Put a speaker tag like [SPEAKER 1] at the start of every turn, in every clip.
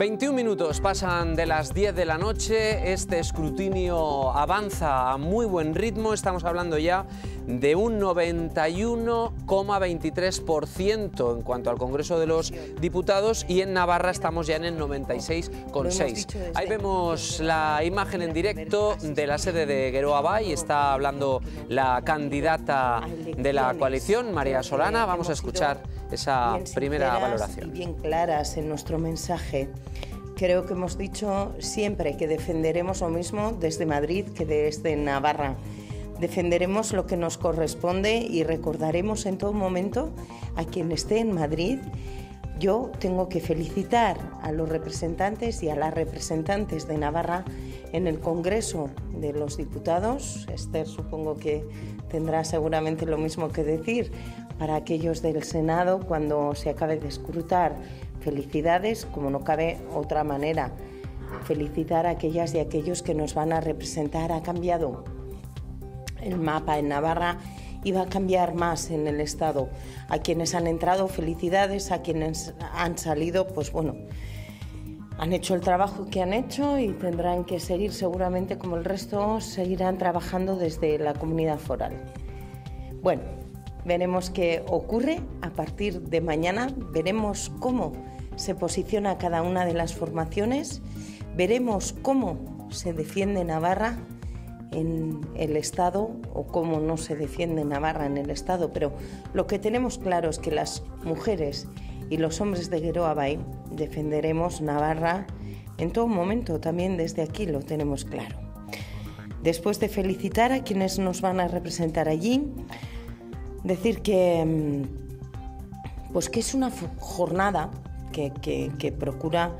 [SPEAKER 1] 21 minutos pasan de las 10 de la noche, este escrutinio avanza a muy buen ritmo, estamos hablando ya de un 91,23% en cuanto al Congreso de los Diputados y en Navarra estamos ya en el 96,6%. Ahí vemos la imagen en directo de la sede de Geroa Bai, está hablando la candidata de la coalición, María Solana, vamos a escuchar esa primera valoración.
[SPEAKER 2] Y bien claras en nuestro mensaje. Creo que hemos dicho siempre que defenderemos lo mismo desde Madrid que desde Navarra. Defenderemos lo que nos corresponde y recordaremos en todo momento a quien esté en Madrid. Yo tengo que felicitar a los representantes y a las representantes de Navarra en el Congreso de los Diputados. Esther supongo que tendrá seguramente lo mismo que decir para aquellos del Senado cuando se acabe de escrutar. Felicidades, como no cabe otra manera. Felicitar a aquellas y aquellos que nos van a representar. Ha cambiado el mapa en Navarra y va a cambiar más en el Estado. A quienes han entrado, felicidades. A quienes han salido, pues bueno, han hecho el trabajo que han hecho y tendrán que seguir seguramente, como el resto, seguirán trabajando desde la comunidad foral. Bueno, veremos qué ocurre a partir de mañana, veremos cómo se posiciona cada una de las formaciones, veremos cómo se defiende Navarra en el Estado o cómo no se defiende Navarra en el Estado, pero lo que tenemos claro es que las mujeres y los hombres de Geroa Bai defenderemos Navarra en todo momento, también desde aquí lo tenemos claro. Después de felicitar a quienes nos van a representar allí, decir que es una jornada que procura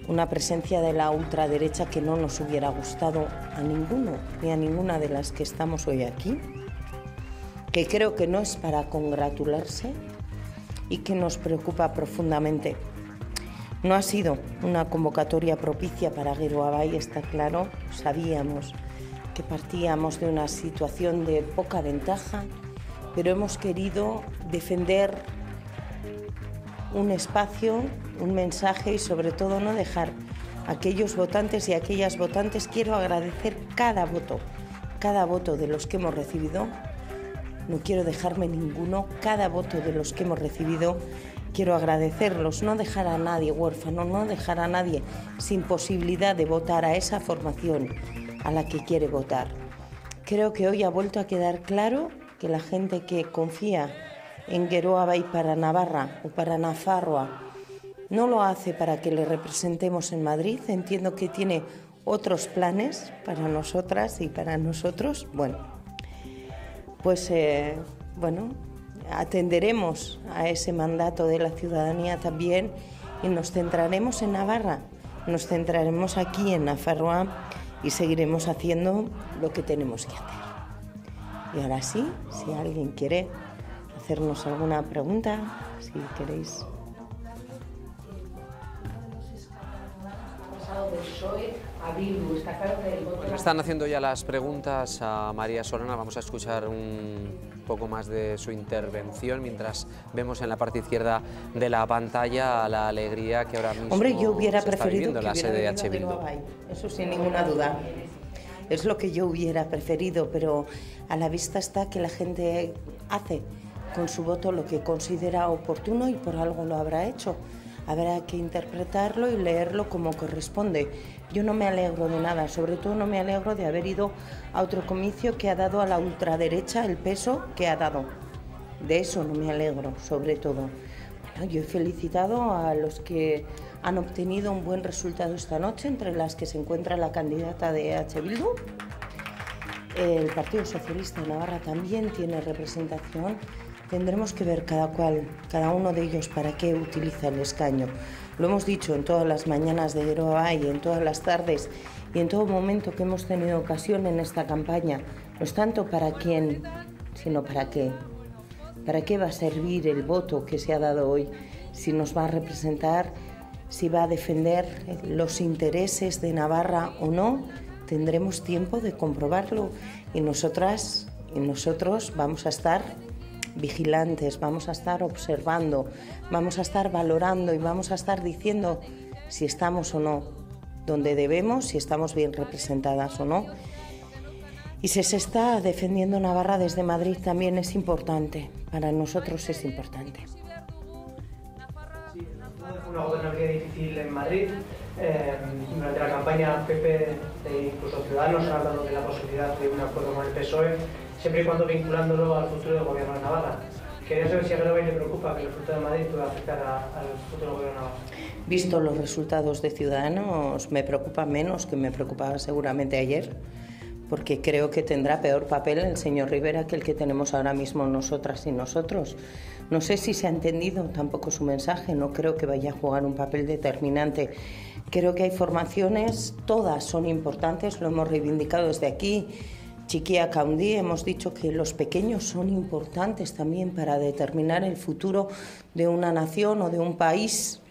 [SPEAKER 2] una presencia de la ultraderecha que no nos hubiera gustado a ninguno ni a ninguna de las que estamos hoy aquí, que creo que no es para congratularse y que nos preocupa profundamente. No ha sido una convocatoria propicia para Geroa Bai, está claro, sabíamos que partíamos de una situación de poca ventaja, pero hemos querido defender un espacio, un mensaje y sobre todo no dejar a aquellos votantes y a aquellas votantes. Quiero agradecer cada voto de los que hemos recibido, no quiero dejarme ninguno, cada voto de los que hemos recibido, quiero agradecerlos, no dejar a nadie huérfano, no dejar a nadie sin posibilidad de votar a esa formación a la que quiere votar. Creo que hoy ha vuelto a quedar claro que la gente que confía en Geroa Bai para Navarra o para Nafarroa no lo hace para que le representemos en Madrid. Entiendo que tiene otros planes para nosotras y para nosotros. Bueno, pues atenderemos a ese mandato de la ciudadanía también y nos centraremos en Navarra, nos centraremos aquí en Nafarroa y seguiremos haciendo lo que tenemos que hacer. Y ahora sí, si alguien quiere hacernos alguna pregunta, si queréis.
[SPEAKER 1] Están haciendo ya las preguntas a María Solana, vamos a escuchar un poco más de su intervención mientras vemos en la parte izquierda de la pantalla la alegría que ahora mismo
[SPEAKER 2] yo hubiera preferido
[SPEAKER 1] en la sede de H. Bildu.
[SPEAKER 2] Eso sin ninguna duda. Es lo que yo hubiera preferido, pero a la vista está que la gente hace con su voto lo que considera oportuno y por algo lo habrá hecho. Habrá que interpretarlo y leerlo como corresponde. Yo no me alegro de nada, sobre todo no me alegro de haber ido a otro comicio que ha dado a la ultraderecha el peso que ha dado. De eso no me alegro, sobre todo. Bueno, yo he felicitado a los que han obtenido un buen resultado esta noche, entre las que se encuentra la candidata de H. Bildu. El Partido Socialista de Navarra también tiene representación. Tendremos que ver cada uno de ellos para qué utiliza el escaño. Lo hemos dicho en todas las mañanas de Geroa Bai, en todas las tardes y en todo momento que hemos tenido ocasión en esta campaña. No es tanto para quién, sino para qué. ¿Para qué va a servir el voto que se ha dado hoy? Si nos va a representar, si va a defender los intereses de Navarra o no, tendremos tiempo de comprobarlo y nosotras y nosotros vamos a estar vigilantes, vamos a estar observando, vamos a estar valorando y vamos a estar diciendo si estamos o no donde debemos, si estamos bien representadas o no. Y si se está defendiendo Navarra desde Madrid también es importante, para nosotros es importante.
[SPEAKER 3] Sí, una gobernabilidad difícil en Madrid. Durante la campaña PP e incluso Ciudadanos han hablado de la posibilidad de un acuerdo con el PSOE, siempre y cuando vinculándolo al futuro del gobierno de Navarra. Quería saber si a Gerobay le preocupa que el resultado de Madrid pueda afectar al futuro gobierno de Navarra.
[SPEAKER 2] Visto los resultados de Ciudadanos, me preocupa menos que me preocupaba seguramente ayer, porque creo que tendrá peor papel el señor Rivera que el que tenemos ahora mismo nosotras y nosotros. No sé si se ha entendido tampoco su mensaje, no creo que vaya a jugar un papel determinante. Creo que hay formaciones, todas son importantes, lo hemos reivindicado desde aquí. Chiquia Caundi, hemos dicho que los pequeños son importantes también para determinar el futuro de una nación o de un país.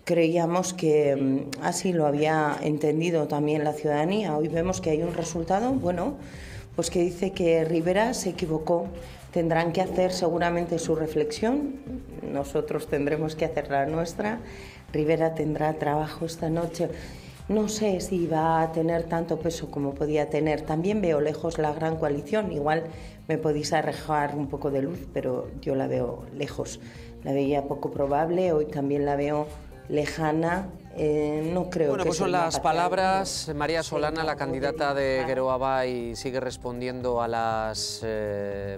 [SPEAKER 2] Creíamos que así lo había entendido también la ciudadanía. Hoy vemos que hay un resultado, bueno, pues que dice que Rivera se equivocó. Tendrán que hacer seguramente su reflexión, nosotros tendremos que hacer la nuestra. Rivera tendrá trabajo esta noche. No sé si va a tener tanto peso como podía tener. También veo lejos la gran coalición. Igual me podéis arrojar un poco de luz, pero yo la veo lejos. La veía poco probable, hoy también la veo lejana. No creo
[SPEAKER 1] bueno,
[SPEAKER 2] que
[SPEAKER 1] pues son las palabras. María Solana, la candidata de Geroa Bai, sigue respondiendo a las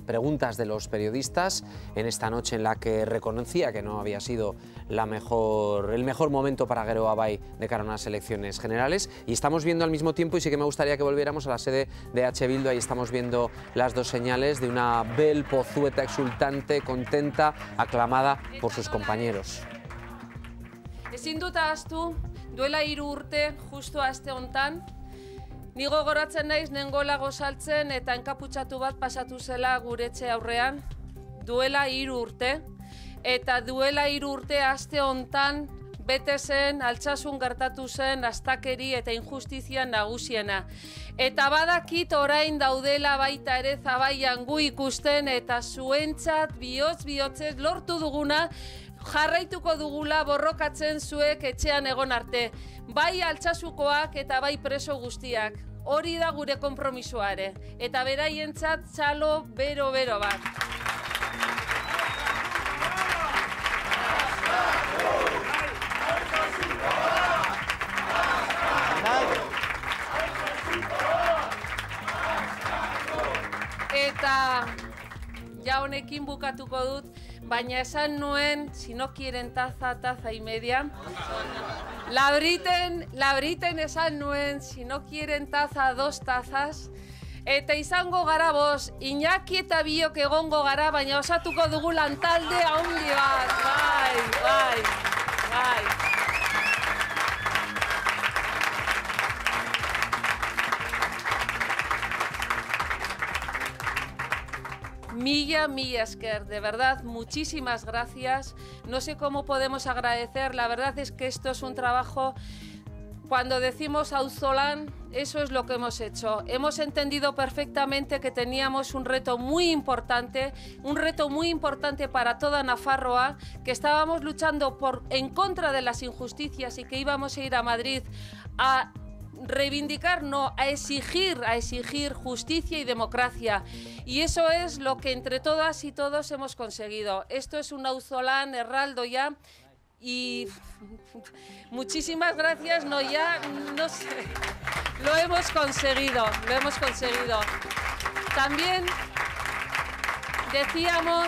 [SPEAKER 1] preguntas de los periodistas en esta noche en la que reconocía que no había sido el mejor momento para Geroa Bai de cara a unas elecciones generales. Y estamos viendo al mismo tiempo, y sí que me gustaría que volviéramos a la sede de H. Bildu, ahí estamos viendo las dos señales de una Bel Pozueta exultante, contenta, aclamada por sus compañeros.
[SPEAKER 4] Ezin dut ahaztu, duela 3 urte, justu aste hontan, ni gogoratzen naiz nengola gozaltzen eta enkaputzatu bat pasatu zela gure etxe aurrean, duela 3 urte, eta duela 3 urte aste hontan bete zen, Altsasun gertatu zen, astakeri eta injustizia nagusiena. Eta badakit orain daudela baita ere Zabaian gu ikusten eta zuentzat bihotz-bihotzez lortu duguna, jarraituko dugula borrokatzen zuek etxean egon arte. Bai Altsasukoak eta bai preso guztiak. Hori da gure konpromisoa ere. Eta beraientzat txalo bero-bero bat. Eta ja honekin bukatuko dut, baina esan nuen, si no quieren taza, taza y media. Labriten esan nuen, si no quieren taza, 2 tazas. Eta izango gara boz, Iñaki eta biok egongo gara, baina osatuko dugu lantalde handi bat. Bai. Milla esker, de verdad, muchísimas gracias. No sé cómo podemos agradecer, la verdad es que esto es un trabajo, cuando decimos auzolan, eso es lo que hemos hecho. Hemos entendido perfectamente que teníamos un reto muy importante para toda Nafarroa, que estábamos luchando en contra de las injusticias y que íbamos a ir a Madrid a reivindicar, no, a exigir justicia y democracia. Y eso es lo que entre todas y todos hemos conseguido. Esto es un auzolán herraldo ya. Y muchísimas gracias, no sé, lo hemos conseguido. También decíamos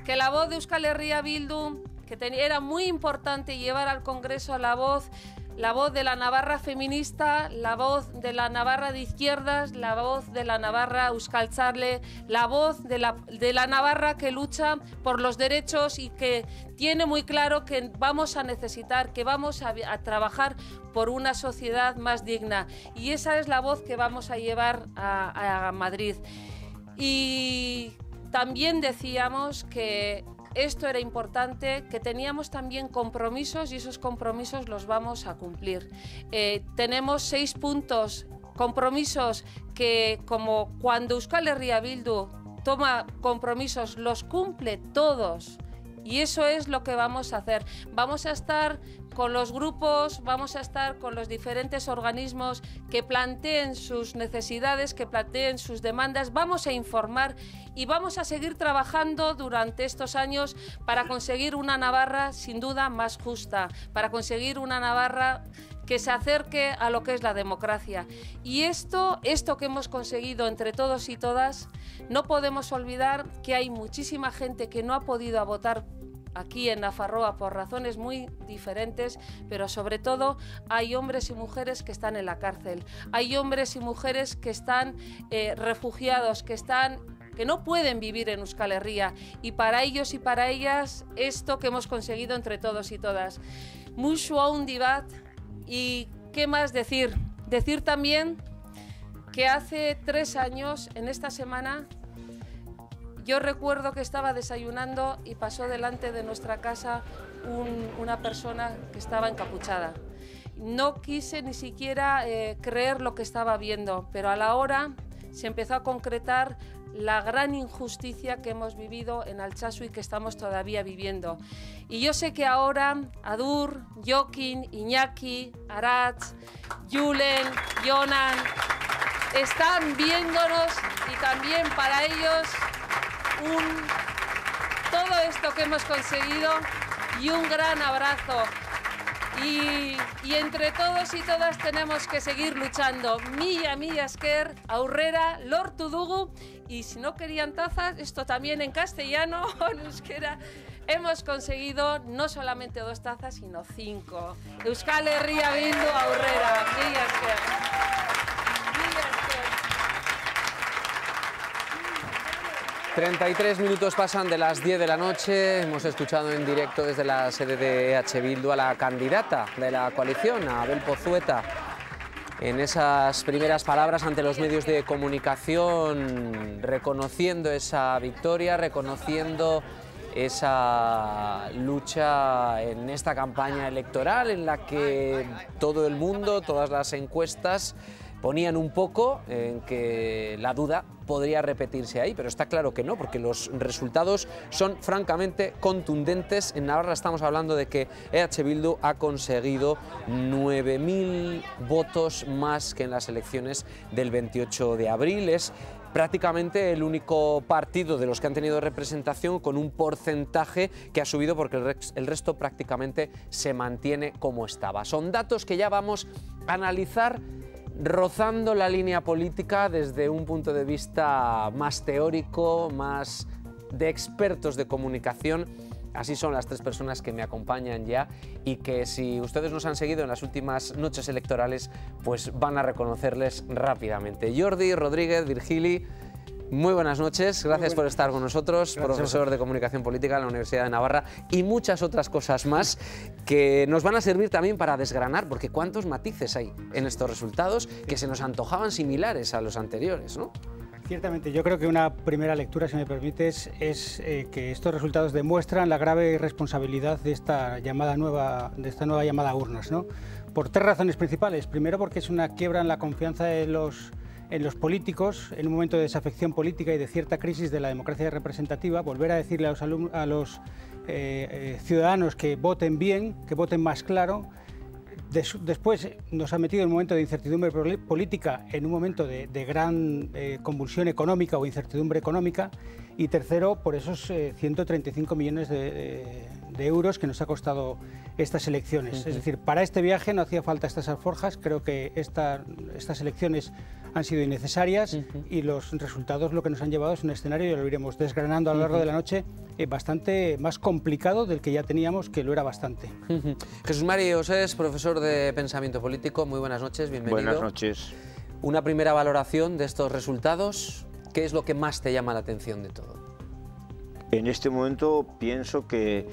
[SPEAKER 4] que la voz de Euskal Herria Bildu, que era muy importante llevar al Congreso la voz de la Navarra feminista, la voz de la Navarra de izquierdas, la voz de la Navarra euskaltzale, la voz de la Navarra que lucha por los derechos y que tiene muy claro que vamos a necesitar, que vamos a trabajar por una sociedad más digna. Y esa es la voz que vamos a llevar a Madrid. Y también decíamos que esto era importante, que teníamos también compromisos y esos compromisos los vamos a cumplir. Tenemos 6 puntos, compromisos que, como cuando Euskal Herria Bildu toma compromisos, los cumple todos Y eso es lo que vamos a hacer. Vamos a estar con los grupos, vamos a estar con los diferentes organismos que planteen sus necesidades, que planteen sus demandas, vamos a informar y vamos a seguir trabajando durante estos años para conseguir una Navarra sin duda más justa, para conseguir una Navarra que se acerque a lo que es la democracia. Y esto que hemos conseguido entre todos y todas, no podemos olvidar que hay muchísima gente que no ha podido votar aquí en Nafarroa por razones muy diferentes, pero sobre todo hay hombres y mujeres que están en la cárcel, hay hombres y mujeres que están refugiados, que no pueden vivir en Euskal Herria, y para ellos y para ellas esto que hemos conseguido entre todos y todas. Mucho handi bat. Y qué más decir. Decir también que hace 3 años, en esta semana, yo recuerdo que estaba desayunando y pasó delante de nuestra casa una persona que estaba encapuchada. No quise ni siquiera creer lo que estaba viendo, pero a la hora se empezó a concretar la gran injusticia que hemos vivido en Altsasu y que estamos todavía viviendo. Y yo sé que ahora Adur, Jokin, Iñaki, Aratz, Julen, Jonan están viéndonos, y también para ellos todo esto que hemos conseguido y un gran abrazo. Y entre todos y todas tenemos que seguir luchando. Mila esker, aurrera, lortu dugu. Y si no querían tazas, esto también en castellano o en euskera, hemos conseguido no solamente 2 tazas, sino 5. Euskal Herria Bildu aurrera. Mila esker.
[SPEAKER 1] 33 minutos pasan de las 10 de la noche. Hemos escuchado en directo desde la sede de EH Bildu a la candidata de la coalición, a Abel Pozueta, en esas primeras palabras ante los medios de comunicación, reconociendo esa victoria, reconociendo esa lucha en esta campaña electoral en la que todo el mundo, todas las encuestas ponían un poco en que la duda podría repetirse ahí, pero está claro que no, porque los resultados son francamente contundentes. En Navarra estamos hablando de que EH Bildu ha conseguido 9.000 votos más que en las elecciones del 28 de abril. Es prácticamente el único partido de los que han tenido representación con un porcentaje que ha subido, porque el resto prácticamente se mantiene como estaba. Son datos que ya vamos a analizar rozando la línea política desde un punto de vista más teórico, más de expertos de comunicación. Así son las 3 personas que me acompañan ya y que, si ustedes nos han seguido en las últimas noches electorales, pues van a reconocerles rápidamente. Jordi, Rodríguez, Virgili, muy buenas noches, gracias por estar con nosotros, profesor de Comunicación Política en la Universidad de Navarra, y muchas otras cosas más que nos van a servir también para desgranar, porque cuántos matices hay en estos resultados que se nos antojaban similares a los anteriores, ¿no?
[SPEAKER 5] Ciertamente, yo creo que una primera lectura, si me permites, es que estos resultados demuestran la grave irresponsabilidad de esta nueva llamada a urnas, ¿no? Por 3 razones principales. Primero, porque es una quiebra en la confianza de en los políticos, en un momento de desafección política y de cierta crisis de la democracia representativa. Volver a decirle a los ciudadanos que voten bien, que voten más claro. Después nos ha metido en un momento de incertidumbre política, en un momento de gran convulsión económica o incertidumbre económica. Y tercero, por esos 135 millones de euros que nos ha costado estas elecciones. Es decir, para este viaje no hacía falta estas alforjas. Creo que estas elecciones han sido innecesarias y los resultados lo que nos han llevado es un escenario, y lo iremos desgranando a lo largo de la noche, bastante más complicado del que ya teníamos, que lo era bastante.
[SPEAKER 1] Jesús Mari Osés, profesor de Pensamiento Político, muy buenas noches, bienvenido.
[SPEAKER 6] Buenas noches.
[SPEAKER 1] Una primera valoración de estos resultados, ¿qué es lo que más te llama la atención de todo?
[SPEAKER 6] En este momento pienso que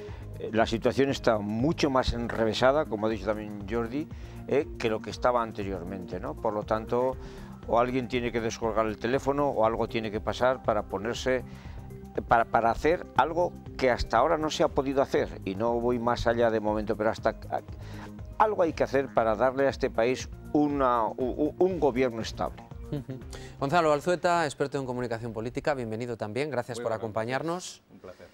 [SPEAKER 6] la situación está mucho más enrevesada, como ha dicho también Jordi, que lo que estaba anteriormente, ¿no? Por lo tanto, o alguien tiene que descolgar el teléfono o algo tiene que pasar para ponerse, para hacer algo que hasta ahora no se ha podido hacer, y no voy más allá de momento, pero hasta algo hay que hacer para darle a este país un gobierno estable.
[SPEAKER 1] Gonzalo Balzueta, experto en comunicación política, bienvenido también, gracias por acompañarnos.
[SPEAKER 7] Un placer.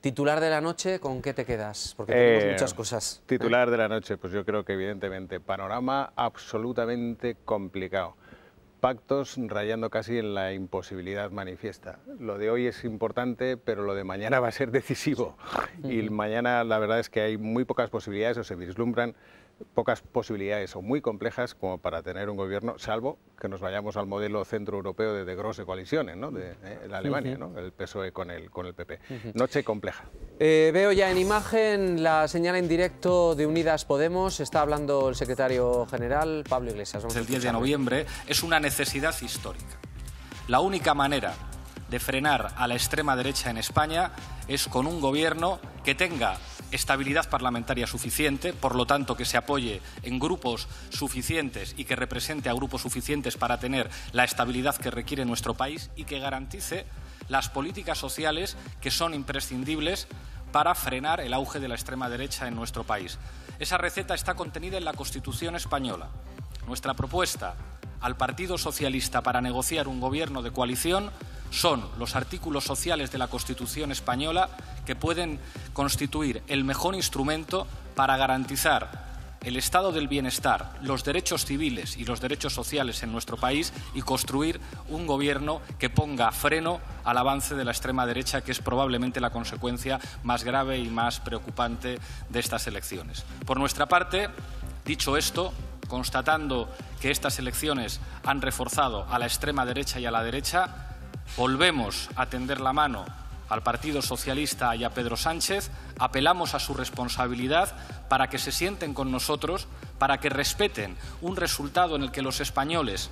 [SPEAKER 1] Titular de la noche, ¿con qué te quedas? Porque tenemos muchas cosas.
[SPEAKER 7] Titular de la noche, pues yo creo que evidentemente panorama absolutamente complicado. Pactos rayando casi en la imposibilidad manifiesta. Lo de hoy es importante, pero lo de mañana va a ser decisivo. Y mañana la verdad es que hay muy pocas posibilidades, o se vislumbran pocas posibilidades o muy complejas como para tener un gobierno, salvo que nos vayamos al modelo centroeuropeo de grosse coaliciones, ¿no? de la Alemania, ¿no? El PSOE con el PP. Noche compleja.
[SPEAKER 1] Veo ya en imagen la señal en directo de Unidas Podemos. Está hablando el secretario general, Pablo Iglesias.
[SPEAKER 8] El 10 de noviembre es una necesidad histórica. La única manera de frenar a la extrema derecha en España es con un gobierno que tenga estabilidad parlamentaria suficiente, por lo tanto que se apoye en grupos suficientes y que represente a grupos suficientes para tener la estabilidad que requiere nuestro país y que garantice las políticas sociales que son imprescindibles para frenar el auge de la extrema derecha en nuestro país. Esa receta está contenida en la Constitución española. Nuestra propuesta al Partido Socialista para negociar un gobierno de coalición son los artículos sociales de la Constitución española que pueden constituir el mejor instrumento para garantizar el estado del bienestar, los derechos civiles y los derechos sociales en nuestro país y construir un gobierno que ponga freno al avance de la extrema derecha, que es probablemente la consecuencia más grave y más preocupante de estas elecciones. Por nuestra parte, dicho esto, constatando que estas elecciones han reforzado a la extrema derecha y a la derecha, volvemos a tender la mano al Partido Socialista y a Pedro Sánchez, apelamos a su responsabilidad para que se sienten con nosotros, para que respeten un resultado en el que los españoles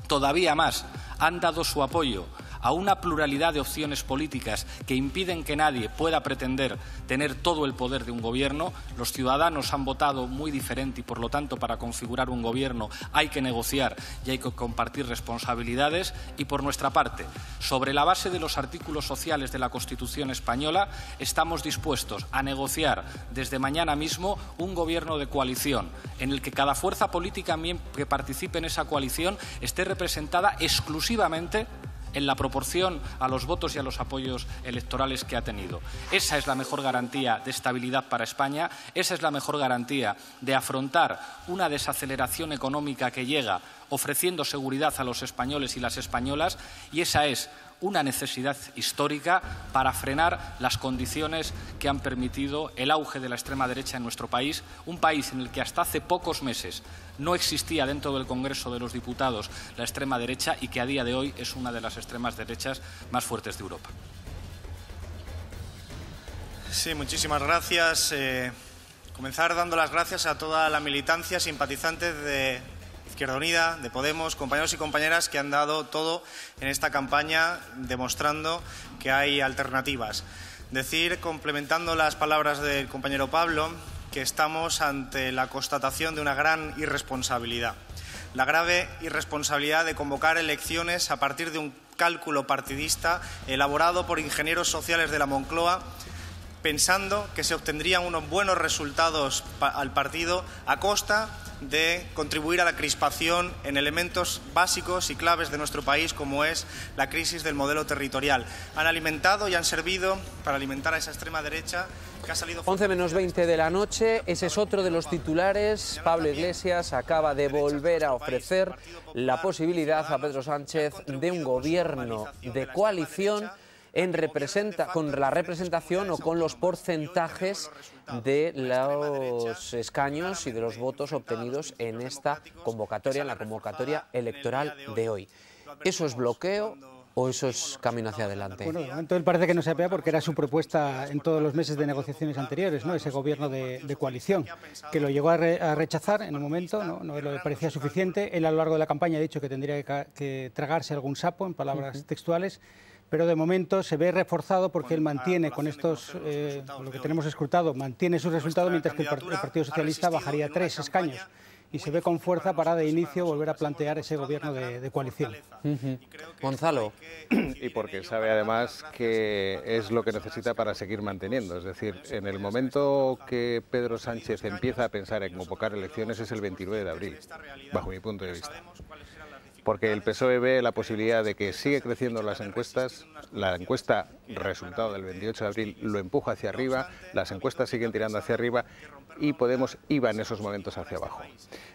[SPEAKER 8] todavía más han dado su apoyo a una pluralidad de opciones políticas que impiden que nadie pueda pretender tener todo el poder de un gobierno. Los ciudadanos han votado muy diferente y, por lo tanto, para configurar un gobierno hay que negociar y hay que compartir responsabilidades. Y, por nuestra parte, sobre la base de los artículos sociales de la Constitución española, estamos dispuestos a negociar desde mañana mismo un gobierno de coalición en el que cada fuerza política que participe en esa coalición esté representada exclusivamente en la proporción a los votos y a los apoyos electorales que ha tenido. Esa es la mejor garantía de estabilidad para España, esa es la mejor garantía de afrontar una desaceleración económica que llega ofreciendo seguridad a los españoles y las españolas, y esa es una necesidad histórica para frenar las condiciones que han permitido el auge de la extrema derecha en nuestro país, un país en el que hasta hace pocos meses no existía dentro del Congreso de los Diputados la extrema derecha y que a día de hoy es una de las extremas derechas más fuertes de Europa.
[SPEAKER 9] Sí, muchísimas gracias. Comenzar dando las gracias a toda la militancia, simpatizantes de Izquierda Unida, de Podemos, compañeros y compañeras que han dado todo en esta campaña demostrando que hay alternativas. Decir, complementando las palabras del compañero Pablo, que estamos ante la constatación de una gran irresponsabilidad. La grave irresponsabilidad de convocar elecciones a partir de un cálculo partidista elaborado por ingenieros sociales de la Moncloa, pensando que se obtendrían unos buenos resultados al partido a costa de contribuir a la crispación en elementos básicos y claves de nuestro país, como es la crisis del modelo territorial. Han alimentado y han servido para alimentar a esa extrema derecha que ha salido...
[SPEAKER 1] 11 menos 20 de la noche, ese es otro de los titulares. Pablo Iglesias acaba de volver a ofrecer la posibilidad a Pedro Sánchez de un gobierno de coalición con la representación o con los porcentajes de los escaños y de los votos obtenidos en esta convocatoria, en la convocatoria electoral de hoy. ¿Eso es bloqueo o eso es camino hacia adelante?
[SPEAKER 5] Bueno, de momento él parece que no se apea porque era su propuesta en todos los meses de negociaciones anteriores, ¿no? Ese gobierno de coalición, que lo llegó a rechazar en un momento, no le parecía suficiente. Él a lo largo de la campaña ha dicho que tendría que tragarse algún sapo, en palabras textuales, pero de momento se ve reforzado porque él mantiene con estos, lo que tenemos escrutado, mantiene su resultado, mientras que el Partido Socialista bajaría 3 escaños. y se ve con fuerza para de inicio volver a plantear ese gobierno de coalición.
[SPEAKER 1] Gonzalo.
[SPEAKER 7] Y porque sabe además que es lo que necesita para seguir manteniendo. Es decir, en el momento que Pedro Sánchez empieza a pensar en convocar elecciones es el 29 de abril, bajo mi punto de vista. Porque el PSOE ve la posibilidad de que sigue creciendo las encuestas, la encuesta resultado del 28 de abril lo empuja hacia arriba, las encuestas siguen tirando hacia arriba y Podemos iba en esos momentos hacia abajo.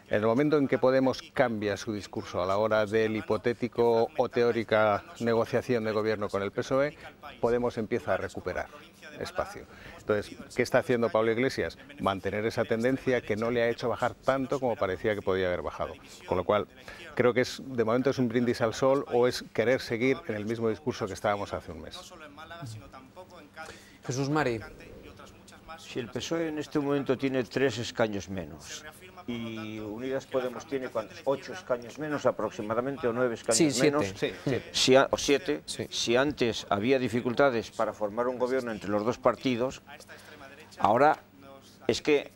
[SPEAKER 7] En el momento en que Podemos cambia su discurso a la hora del hipotético o teórica negociación de gobierno con el PSOE, Podemos empieza a recuperar espacio. Entonces, ¿qué está haciendo Pablo Iglesias? Mantener esa tendencia que no le ha hecho bajar tanto como parecía que podía haber bajado. Con lo cual, creo que de momento es un brindis al sol o es querer seguir en el mismo discurso que estábamos hace un mes.
[SPEAKER 1] Jesús Mari.
[SPEAKER 6] Si el PSOE en este momento tiene 3 escaños menos y Unidas Podemos tiene ¿cuántos? 8 escaños menos aproximadamente o 9 escaños menos. O 7. Si antes había dificultades para formar un gobierno entre los dos partidos, ahora es que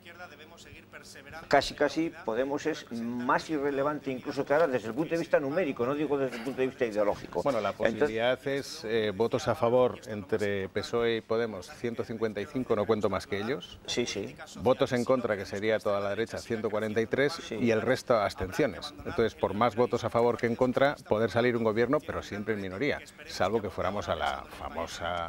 [SPEAKER 6] casi Podemos es más irrelevante incluso que ahora desde el punto de vista numérico, no digo desde el punto de vista ideológico.
[SPEAKER 7] Bueno, la posibilidad es votos a favor entre PSOE y Podemos, 155, no cuento más que ellos.
[SPEAKER 6] Sí.
[SPEAKER 7] Votos en contra, que sería toda la derecha, 143, y el resto abstenciones. Entonces, por más votos a favor que en contra, poder salir un gobierno, pero siempre en minoría, salvo que fuéramos a la famosa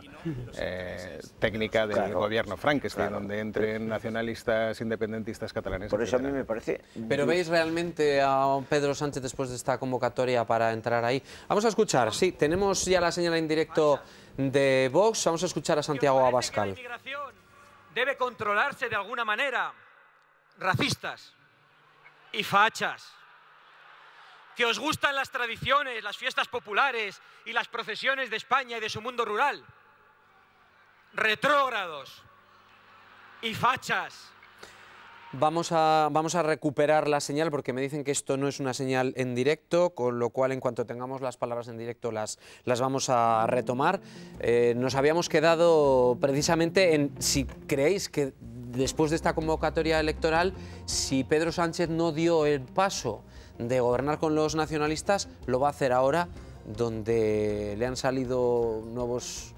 [SPEAKER 7] técnica del gobierno Frankenstein, donde entren nacionalistas, independentistas catalanes.
[SPEAKER 6] Por eso a mí me parece...
[SPEAKER 1] ¿Pero veis realmente a Pedro Sánchez después de esta convocatoria para entrar ahí? Vamos a escuchar, sí, tenemos ya la señal en directo de Vox, vamos a escuchar a Santiago Abascal.
[SPEAKER 10] La inmigración debe controlarse de alguna manera. Racistas y fachas, que os gustan las tradiciones, las fiestas populares y las procesiones de España y de su mundo rural. Retrógrados y fachas.
[SPEAKER 1] Vamos a recuperar la señal porque me dicen que esto no es una señal en directo, con lo cual en cuanto tengamos las palabras en directo las vamos a retomar. Nos habíamos quedado precisamente en si creéis que después de esta convocatoria electoral, si Pedro Sánchez no dio el paso de gobernar con los nacionalistas, lo va a hacer ahora, donde le han salido nuevos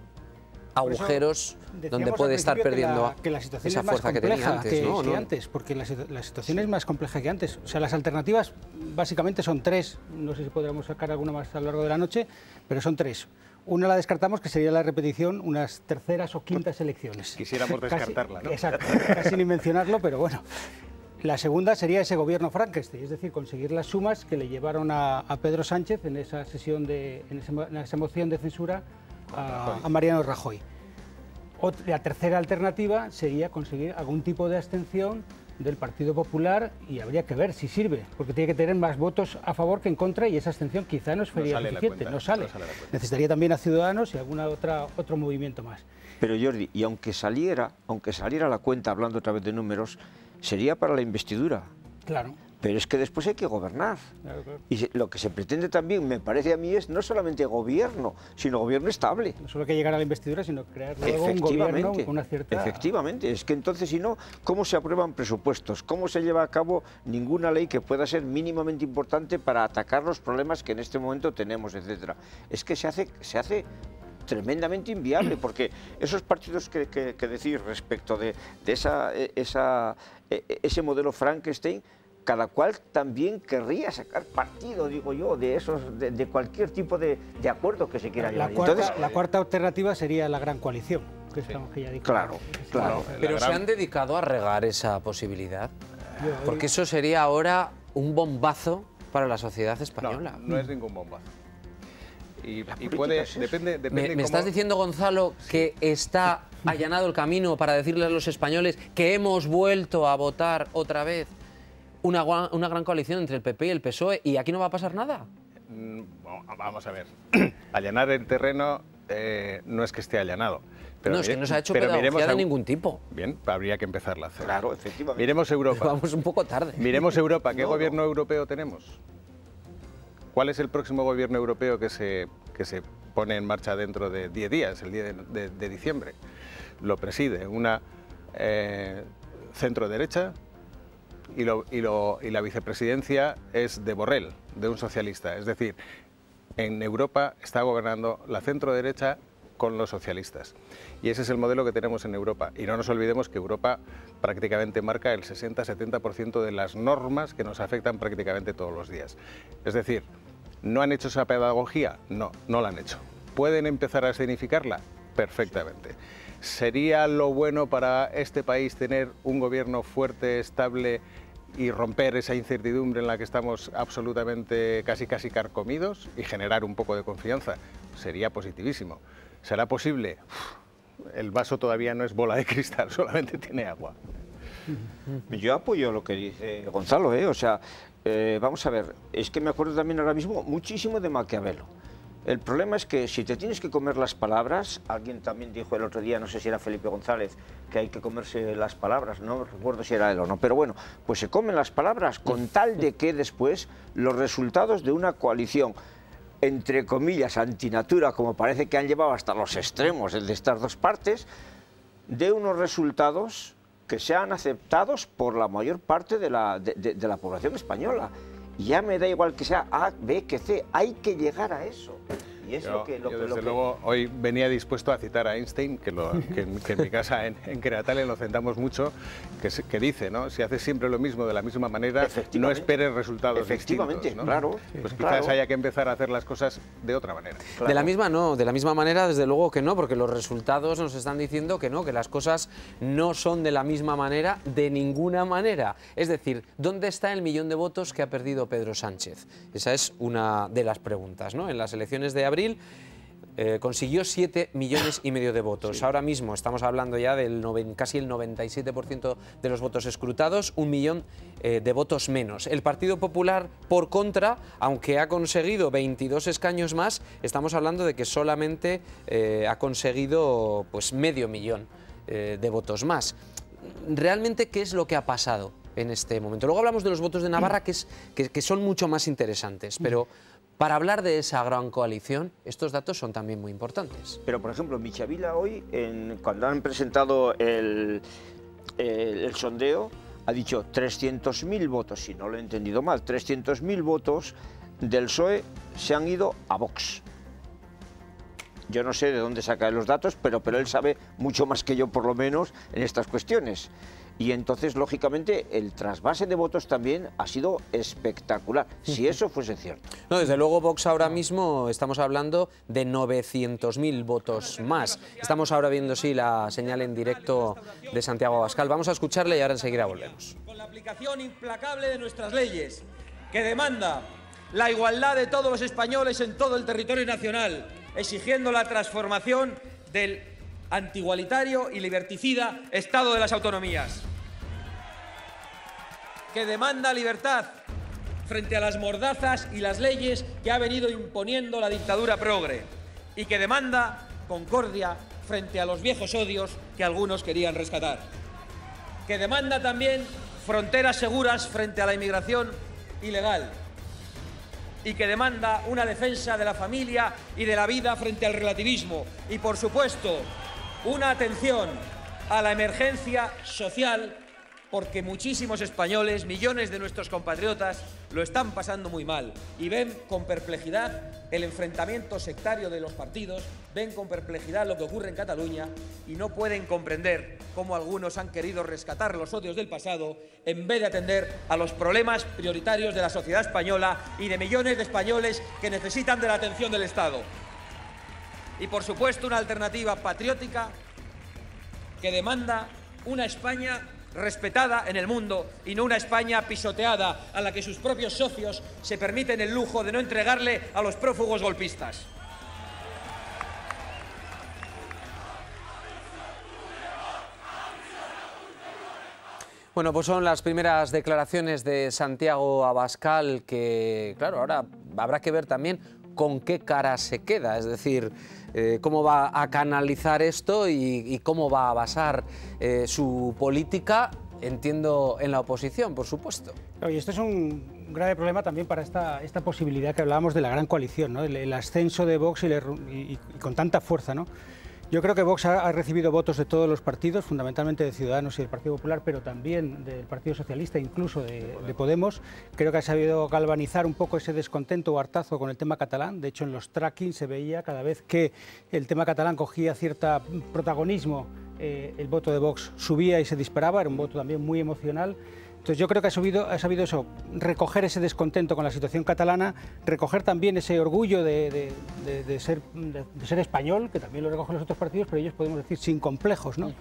[SPEAKER 1] agujeros donde puede estar perdiendo esa fuerza que tenía antes, ¿no?
[SPEAKER 5] Antes, porque la situación es más compleja que antes. O sea, las alternativas básicamente son 3. No sé si podremos sacar alguna más a lo largo de la noche, pero son 3. Una la descartamos, que sería la repetición, unas terceras o quintas elecciones.
[SPEAKER 7] Quisiéramos descartarla, ¿no?
[SPEAKER 5] Exacto, casi ni mencionarlo, pero bueno. La segunda sería ese gobierno Frankenstein, es decir, conseguir las sumas que le llevaron a Pedro Sánchez en esa sesión en esa moción de censura a Mariano Rajoy. La tercera alternativa sería conseguir algún tipo de abstención del Partido Popular y habría que ver si sirve, porque tiene que tener más votos a favor que en contra y esa abstención quizá no sería suficiente, no sale. Necesitaría también a Ciudadanos y algún otro movimiento más.
[SPEAKER 6] Pero Jordi, y aunque saliera la cuenta, hablando otra vez de números, sería para la investidura.
[SPEAKER 5] Claro.
[SPEAKER 6] Pero es que después hay que gobernar.
[SPEAKER 5] Claro.
[SPEAKER 6] Y lo que se pretende también, me parece a mí, es no solamente gobierno, sino gobierno estable.
[SPEAKER 5] No solo hay que llegar a la investidura, sino crear luego un gobierno con una cierta...
[SPEAKER 6] Efectivamente, es que entonces si no, ¿cómo se aprueban presupuestos? ¿Cómo se lleva a cabo ninguna ley que pueda ser mínimamente importante para atacar los problemas que en este momento tenemos, etcétera? Es que se hace tremendamente inviable, porque esos partidos que decís respecto de ese modelo Frankenstein, cada cual también querría sacar partido, digo yo, de cualquier tipo de acuerdo que se quiera llevar.
[SPEAKER 5] La cuarta alternativa sería la gran coalición, que estamos que ya dicho.
[SPEAKER 6] Claro.
[SPEAKER 1] Pero ¿se han dedicado a regar esa posibilidad? Porque eso sería ahora un bombazo para la sociedad española.
[SPEAKER 7] No es ningún bombazo. Y puede, depende
[SPEAKER 1] ¿Me estás diciendo, Gonzalo, que está allanado el camino para decirles a los españoles que hemos vuelto a votar otra vez una gran coalición entre el PP y el PSOE y aquí no va a pasar nada?
[SPEAKER 7] Vamos a ver. Allanar el terreno no es que esté allanado. Pero
[SPEAKER 1] no, es que no se ha hecho pedagogía de ningún tipo.
[SPEAKER 7] Bien, habría que empezarla a hacer.
[SPEAKER 6] Claro, efectivamente.
[SPEAKER 7] Miremos Europa.
[SPEAKER 1] Vamos un poco tarde.
[SPEAKER 7] Miremos Europa. ¿Qué gobierno europeo tenemos? ¿Cuál es el próximo gobierno europeo que se pone en marcha dentro de 10 días, el 10 de diciembre? Lo preside una centro-derecha y la vicepresidencia es de Borrell, de un socialista. Es decir, en Europa está gobernando la centro-derecha con los socialistas. Y ese es el modelo que tenemos en Europa. Y no nos olvidemos que Europa prácticamente marca el 60-70% de las normas que nos afectan prácticamente todos los días. Es decir, ¿no han hecho esa pedagogía? No, no la han hecho. ¿Pueden empezar a escenificarla? Perfectamente. ¿Sería lo bueno para este país tener un gobierno fuerte, estable y romper esa incertidumbre en la que estamos absolutamente casi carcomidos y generar un poco de confianza? Sería positivísimo. ¿Será posible? El vaso todavía no es bola de cristal, solamente tiene agua.
[SPEAKER 6] Yo apoyo lo que dice Gonzalo, o sea, vamos a ver, es que me acuerdo también ahora mismo muchísimo de Maquiavelo. El problema es que si te tienes que comer las palabras, alguien también dijo el otro día, no sé si era Felipe González, que hay que comerse las palabras, no recuerdo si era él o no, pero bueno, pues se comen las palabras con tal de que después los resultados de una coalición, entre comillas, antinatura, como parece que han llevado hasta los extremos de estas dos partes, de unos resultados que sean aceptados por la mayor parte de la población española. Y ya me da igual que sea A, B, que C, hay que llegar a eso. Y es
[SPEAKER 7] desde luego, hoy venía dispuesto a citar a Einstein, que en mi casa en Creatale nos centramos mucho, que dice, ¿no? Si haces siempre lo mismo de la misma manera, no esperes resultados distintos, ¿no?
[SPEAKER 6] Claro.
[SPEAKER 7] Pues quizás haya que empezar a hacer las cosas de otra manera.
[SPEAKER 1] Claro. De la misma manera, desde luego que no, porque los resultados nos están diciendo que no, que las cosas no son de la misma manera, de ninguna manera. Es decir, ¿dónde está el millón de votos que ha perdido Pedro Sánchez? Esa es una de las preguntas, ¿no? En las elecciones de abril consiguió 7,5 millones de votos. Sí. Ahora mismo estamos hablando ya del casi el 97% de los votos escrutados, 1 millón de votos menos. El Partido Popular, por contra, aunque ha conseguido 22 escaños más, estamos hablando de que solamente ha conseguido pues medio millón de votos más. ¿Realmente qué es lo que ha pasado en este momento? Luego hablamos de los votos de Navarra, que son mucho más interesantes, pero para hablar de esa gran coalición, estos datos son también muy importantes.
[SPEAKER 6] Pero, por ejemplo, Michavila hoy, cuando han presentado el sondeo, ha dicho 300.000 votos, si no lo he entendido mal, 300.000 votos del PSOE se han ido a Vox. Yo no sé de dónde saca los datos, pero él sabe mucho más que yo, por lo menos, en estas cuestiones. Y entonces, lógicamente, el trasvase de votos también ha sido espectacular, si eso fuese cierto.
[SPEAKER 1] No, desde luego, Vox ahora mismo estamos hablando de 900.000 votos más. Estamos ahora viendo, sí, la señal en directo de Santiago Abascal. Vamos a escucharle y ahora enseguida volvemos.
[SPEAKER 10] Con la aplicación implacable de nuestras leyes, que demanda la igualdad de todos los españoles en todo el territorio nacional, exigiendo la transformación del antigualitario y liberticida Estado de las autonomías, que demanda libertad frente a las mordazas y las leyes que ha venido imponiendo la dictadura progre, y que demanda concordia frente a los viejos odios que algunos querían rescatar, que demanda también fronteras seguras frente a la inmigración ilegal, y que demanda una defensa de la familia y de la vida frente al relativismo, y por supuesto una atención a la emergencia social, porque muchísimos españoles, millones de nuestros compatriotas, lo están pasando muy mal y ven con perplejidad el enfrentamiento sectario de los partidos, ven con perplejidad lo que ocurre en Cataluña y no pueden comprender cómo algunos han querido rescatar los odios del pasado en vez de atender a los problemas prioritarios de la sociedad española y de millones de españoles que necesitan de la atención del Estado. Y, por supuesto, una alternativa patriótica que demanda una España respetada en el mundo y no una España pisoteada a la que sus propios socios se permiten el lujo de no entregarle a los prófugos golpistas.
[SPEAKER 1] Bueno, pues son las primeras declaraciones de Santiago Abascal que, claro, ahora habrá que ver también con qué cara se queda, es decir, cómo va a canalizar esto y cómo va a basar su política, entiendo, en la oposición, por supuesto.
[SPEAKER 5] Y esto es un grave problema también para esta posibilidad que hablábamos de la gran coalición, ¿no? El ascenso de Vox y con tanta fuerza, ¿no? Yo creo que Vox ha recibido votos de todos los partidos, fundamentalmente de Ciudadanos y del Partido Popular, pero también del Partido Socialista, incluso de Podemos. Creo que ha sabido galvanizar un poco ese descontento o hartazgo con el tema catalán. De hecho, en los tracking se veía cada vez que el tema catalán cogía cierto protagonismo, el voto de Vox subía y se disparaba, era un voto también muy emocional. Entonces yo creo que ha sabido eso, recoger ese descontento con la situación catalana, recoger también ese orgullo de ser español, que también lo recogen los otros partidos, pero ellos podemos decir sin complejos, ¿no?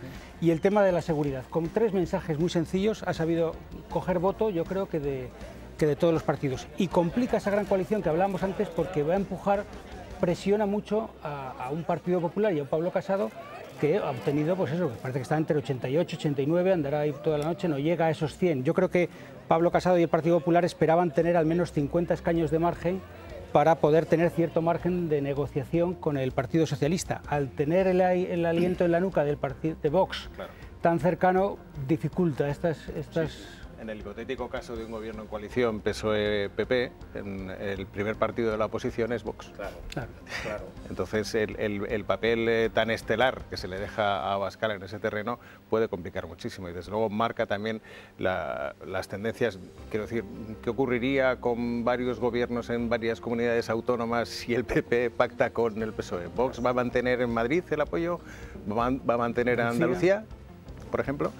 [SPEAKER 5] Y el tema de la seguridad, con 3 mensajes muy sencillos, ha sabido coger voto, yo creo que de todos los partidos. Y complica esa gran coalición que hablábamos antes, porque va a empujar, presiona mucho a un Partido Popular y a un Pablo Casado, que ha obtenido, pues eso, parece que está entre 88, 89, andará ahí toda la noche, no llega a esos 100. Yo creo que Pablo Casado y el Partido Popular esperaban tener al menos 50 escaños de margen para poder tener cierto margen de negociación con el Partido Socialista. Al tener el aliento en la nuca del partido de Vox tan cercano, dificulta estas...
[SPEAKER 7] En el hipotético caso de un gobierno en coalición PSOE-PP, el primer partido de la oposición es Vox. Claro. Entonces, el papel tan estelar que se le deja a Abascal en ese terreno puede complicar muchísimo y, desde luego, marca también las tendencias. Quiero decir, ¿qué ocurriría con varios gobiernos en varias comunidades autónomas si el PP pacta con el PSOE? ¿Vox va a mantener en Madrid el apoyo? ¿Va a mantener en Andalucía, por ejemplo?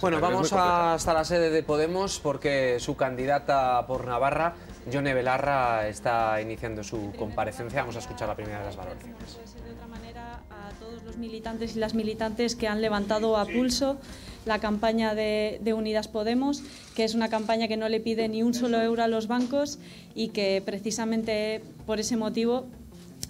[SPEAKER 1] Bueno, vamos hasta la sede de Podemos, porque su candidata por Navarra, Yone Belarra, está iniciando su comparecencia. Vamos a escuchar la primera de las valoraciones.
[SPEAKER 11] De otra manera, a todos los militantes y las militantes que han levantado a pulso la campaña de Unidas Podemos, que es una campaña que no le pide ni un solo euro a los bancos y que precisamente por ese motivo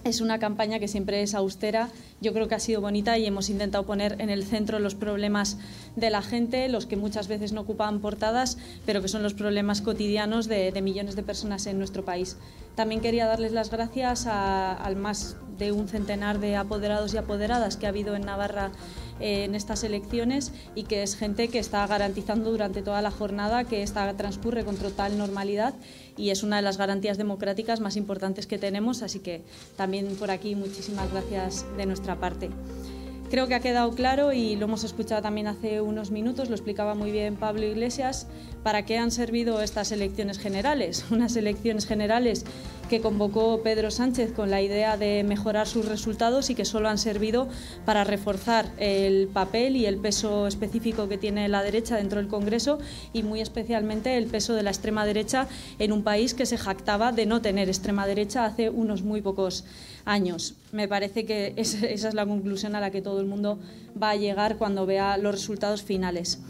[SPEAKER 11] es una campaña que siempre es austera. Yo creo que ha sido bonita y hemos intentado poner en el centro los problemas de la gente, los que muchas veces no ocupan portadas, pero que son los problemas cotidianos de millones de personas en nuestro país. También quería darles las gracias al más de un centenar de apoderados y apoderadas que ha habido en Navarra en estas elecciones, y que es gente que está garantizando durante toda la jornada que esta transcurre con total normalidad, y es una de las garantías democráticas más importantes que tenemos, así que también por aquí muchísimas gracias de nuestra parte. Creo que ha quedado claro, y lo hemos escuchado también hace unos minutos, lo explicaba muy bien Pablo Iglesias, para qué han servido estas elecciones generales. Unas elecciones generales que convocó Pedro Sánchez con la idea de mejorar sus resultados y que solo han servido para reforzar el papel y el peso específico que tiene la derecha dentro del Congreso, y muy especialmente el peso de la extrema derecha en un país que se jactaba de no tener extrema derecha hace unos muy pocos años. Me parece que esa es la conclusión a la que todo el mundo va a llegar cuando vea los resultados finales.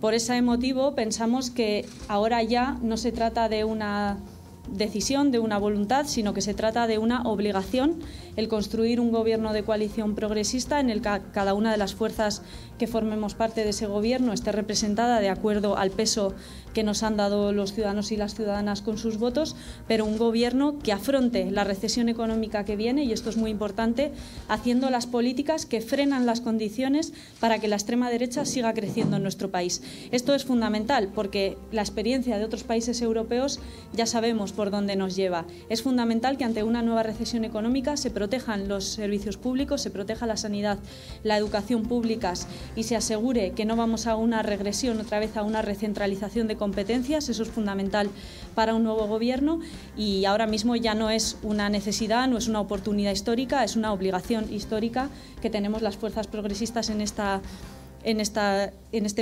[SPEAKER 11] Por ese motivo pensamos que ahora ya no se trata de una decisión, de una voluntad, sino que se trata de una obligación, el construir un gobierno de coalición progresista en el que cada una de las fuerzas que formemos parte de ese gobierno esté representada de acuerdo al peso que nos han dado los ciudadanos y las ciudadanas con sus votos, pero un gobierno que afronte la recesión económica que viene, y esto es muy importante, haciendo las políticas que frenan las condiciones para que la extrema derecha siga creciendo en nuestro país. Esto es fundamental porque la experiencia de otros países europeos ya sabemos por dónde nos lleva. Es fundamental que ante una nueva recesión económica se protejan los servicios públicos, se proteja la sanidad, la educación públicas, y se asegure que no vamos a una regresión, otra vez a una recentralización de competencias. Eso es fundamental para un nuevo gobierno, y ahora mismo ya no es una necesidad, no es una oportunidad histórica, es una obligación histórica que tenemos las fuerzas progresistas en este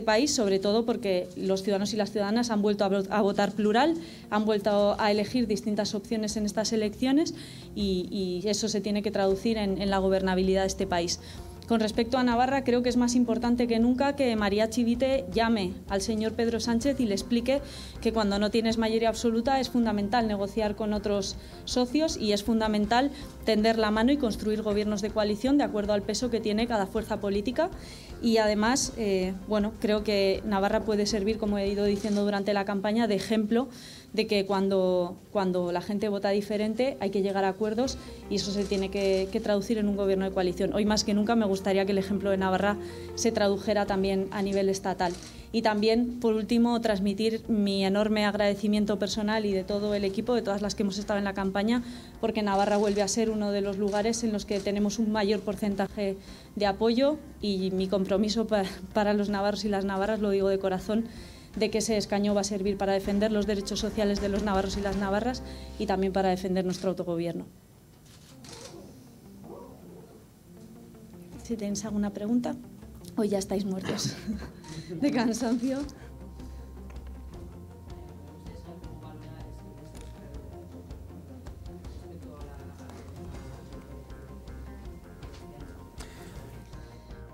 [SPEAKER 11] país, sobre todo porque los ciudadanos y las ciudadanas han vuelto a votar plural, han vuelto a elegir distintas opciones en estas elecciones, y eso se tiene que traducir en la gobernabilidad de este país. Con respecto a Navarra, creo que es más importante que nunca que María Chivite llame al señor Pedro Sánchez y le explique que cuando no tienes mayoría absoluta es fundamental negociar con otros socios, y es fundamental tender la mano y construir gobiernos de coalición de acuerdo al peso que tiene cada fuerza política. Y además, creo que Navarra puede servir, como he ido diciendo durante la campaña, de ejemplo de que cuando la gente vota diferente hay que llegar a acuerdos, y eso se tiene que traducir en un gobierno de coalición. Hoy más que nunca me gustaría gustaría que el ejemplo de Navarra se tradujera también a nivel estatal. Y también, por último, transmitir mi enorme agradecimiento personal y de todo el equipo, de todas las que hemos estado en la campaña, porque Navarra vuelve a ser uno de los lugares en los que tenemos un mayor porcentaje de apoyo, y mi compromiso para los navarros y las navarras, lo digo de corazón, de que ese escaño va a servir para defender los derechos sociales de los navarros y las navarras y también para defender nuestro autogobierno. Si tenéis alguna pregunta, hoy ya estáis muertos de cansancio.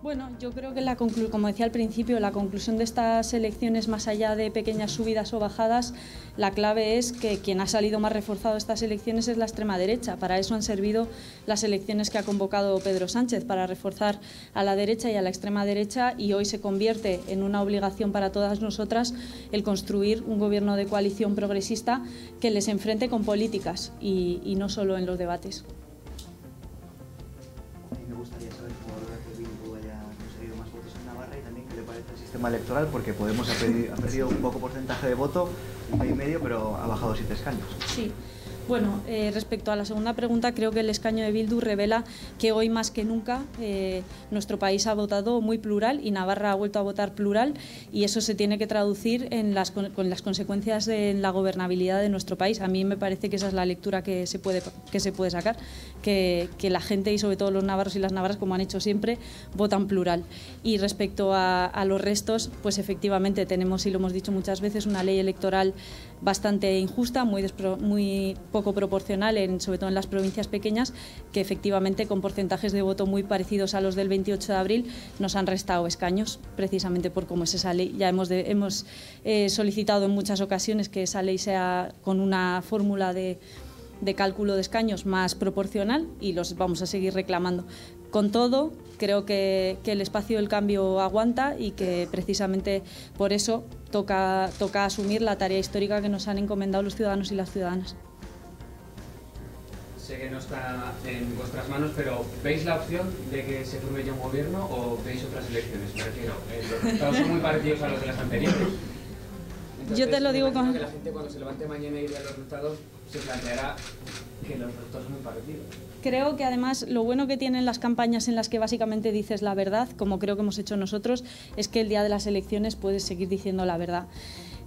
[SPEAKER 11] Bueno, yo creo que como decía al principio, la conclusión de estas elecciones, más allá de pequeñas subidas o bajadas, la clave es que quien ha salido más reforzado de estas elecciones es la extrema derecha. Para eso han servido las elecciones que ha convocado Pedro Sánchez, para reforzar a la derecha y a la extrema derecha, y hoy se convierte en una obligación para todas nosotras el construir un gobierno de coalición progresista que les enfrente con políticas y no solo en los debates.
[SPEAKER 12] Sistema electoral, porque Podemos ha perdido un poco porcentaje de voto, 1,5, pero ha bajado 7 escaños.
[SPEAKER 11] Sí. Bueno, respecto a la segunda pregunta, creo que el escaño de Bildu revela que hoy más que nunca nuestro país ha votado muy plural y Navarra ha vuelto a votar plural, y eso se tiene que traducir con las consecuencias en la gobernabilidad de nuestro país. A mí me parece que esa es la lectura que se puede sacar, que la gente y sobre todo los navarros y las navarras, como han hecho siempre, votan plural. Y respecto a los restos, pues efectivamente tenemos, y lo hemos dicho muchas veces, una ley electoral bastante injusta, muy poco proporcional, sobre todo en las provincias pequeñas, que efectivamente con porcentajes de voto muy parecidos a los del 28 de abril nos han restado escaños, precisamente por cómo es esa ley. Ya hemos solicitado en muchas ocasiones que esa ley sea con una fórmula de cálculo de escaños más proporcional, y los vamos a seguir reclamando. Con todo, creo que el espacio del cambio aguanta, y que precisamente por eso toca asumir la tarea histórica que nos han encomendado los ciudadanos y las ciudadanas.
[SPEAKER 13] Sé que no está en vuestras manos, pero ¿veis la opción de que se forme ya un gobierno o veis otras elecciones? Me refiero, los resultados son muy parecidos a los de las anteriores. Entonces,
[SPEAKER 11] yo te lo digo con...
[SPEAKER 13] que la gente cuando se levante mañana y vea los resultados se planteará que los resultados son muy parecidos.
[SPEAKER 11] Creo que además lo bueno que tienen las campañas en las que básicamente dices la verdad, como creo que hemos hecho nosotros, es que el día de las elecciones puedes seguir diciendo la verdad.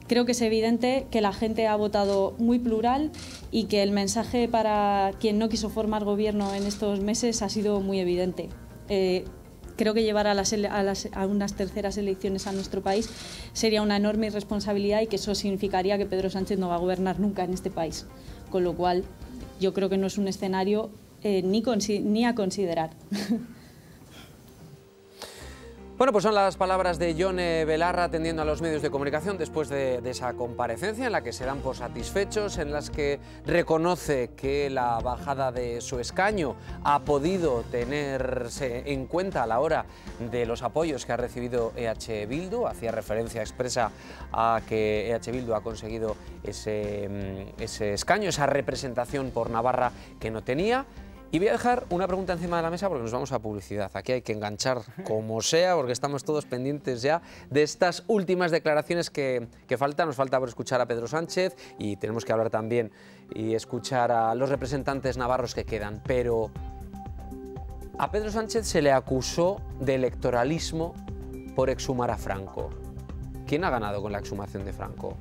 [SPEAKER 11] Creo que es evidente que la gente ha votado muy plural y que el mensaje para quien no quiso formar gobierno en estos meses ha sido muy evidente. Creo que llevar a unas terceras elecciones a nuestro país sería una enorme irresponsabilidad, y que eso significaría que Pedro Sánchez no va a gobernar nunca en este país. Con lo cual, yo creo que no es un escenario ni a considerar.
[SPEAKER 1] Bueno, pues son las palabras de Yone Belarra atendiendo a los medios de comunicación después de esa comparecencia, en la que se dan por satisfechos, en las que reconoce que la bajada de su escaño ha podido tenerse en cuenta a la hora de los apoyos que ha recibido EH Bildu. Hacía referencia expresa a que EH Bildu ha conseguido ese escaño, esa representación por Navarra que no tenía. Y voy a dejar una pregunta encima de la mesa porque nos vamos a publicidad. Aquí hay que enganchar como sea, porque estamos todos pendientes ya de estas últimas declaraciones que faltan. Nos falta por escuchar a Pedro Sánchez, y tenemos que hablar también y escuchar a los representantes navarros que quedan. Pero a Pedro Sánchez se le acusó de electoralismo por exhumar a Franco. ¿Quién ha ganado con la exhumación de Franco?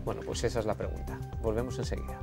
[SPEAKER 1] Bueno, pues esa es la pregunta. Volvemos enseguida.